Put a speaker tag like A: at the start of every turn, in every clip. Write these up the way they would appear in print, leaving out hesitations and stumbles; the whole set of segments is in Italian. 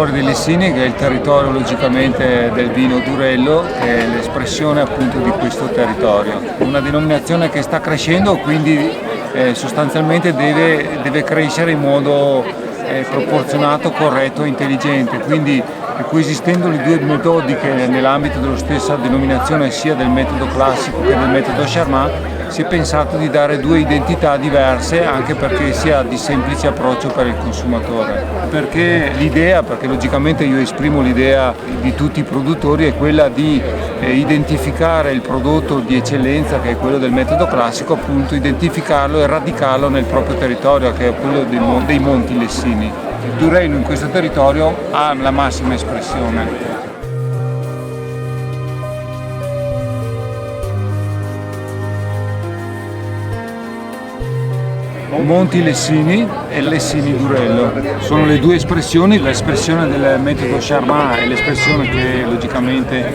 A: fuori dei Lessini, che è il territorio logicamente del vino Durello, che è l'espressione appunto di questo territorio. Una denominazione che sta crescendo, quindi sostanzialmente deve crescere in modo proporzionato, corretto e intelligente, quindi coesistendo le due metodiche nell'ambito della stessa denominazione, sia del metodo classico che del metodo Charmat, si è pensato di dare due identità diverse, anche perché sia di semplice approccio per il consumatore. Perché logicamente io esprimo l'idea di tutti i produttori, è quella di identificare il prodotto di eccellenza, che è quello del metodo classico, appunto identificarlo e radicarlo nel proprio territorio, che è quello dei Monti Lessini. Il Durello in questo territorio ha la massima espressione. Monti Lessini e Lessini Durello sono le due espressioni, l'espressione del metodo Charmat è l'espressione che logicamente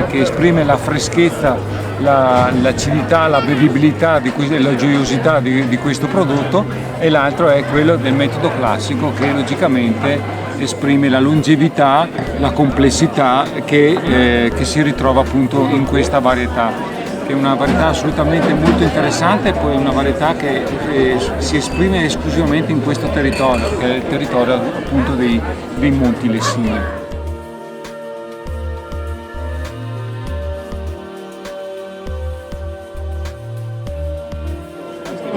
A: che esprime la freschezza, l'acidità, la bevibilità e la gioiosità di questo prodotto, e l'altro è quello del metodo classico, che logicamente esprime la longevità, la complessità che si ritrova appunto in questa varietà, che è una varietà assolutamente molto interessante, e poi è una varietà che si esprime esclusivamente in questo territorio, che è il territorio appunto dei Monti Lessini.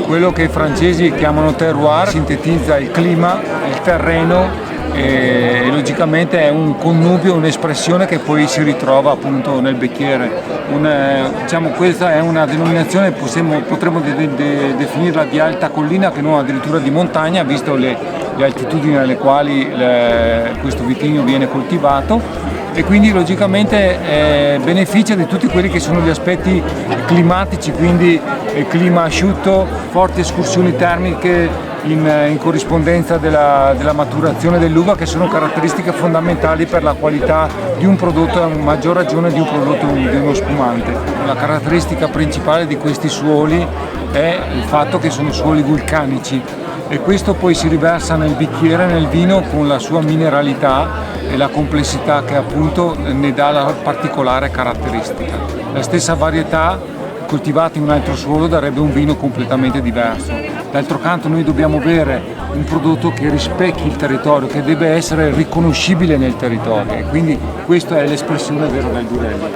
A: Quello che i francesi chiamano terroir sintetizza il clima, il terreno, e logicamente è un connubio, un'espressione che poi si ritrova appunto nel bicchiere. Questa è una denominazione, potremmo definirla di alta collina, che non addirittura di montagna, visto le altitudini alle quali questo vitigno viene coltivato, e quindi logicamente beneficia di tutti quelli che sono gli aspetti climatici, quindi clima asciutto, forti escursioni termiche in corrispondenza della maturazione dell'uva, che sono caratteristiche fondamentali per la qualità di un prodotto, a maggior ragione di un prodotto di uno spumante. La caratteristica principale di questi suoli è il fatto che sono suoli vulcanici, e questo poi si riversa nel bicchiere, nel vino, con la sua mineralità e la complessità che appunto ne dà la particolare caratteristica. La stessa varietà coltivata in un altro suolo darebbe un vino completamente diverso. D'altro canto noi dobbiamo avere un prodotto che rispecchi il territorio, che deve essere riconoscibile nel territorio, e quindi questa è l'espressione vera del Durello.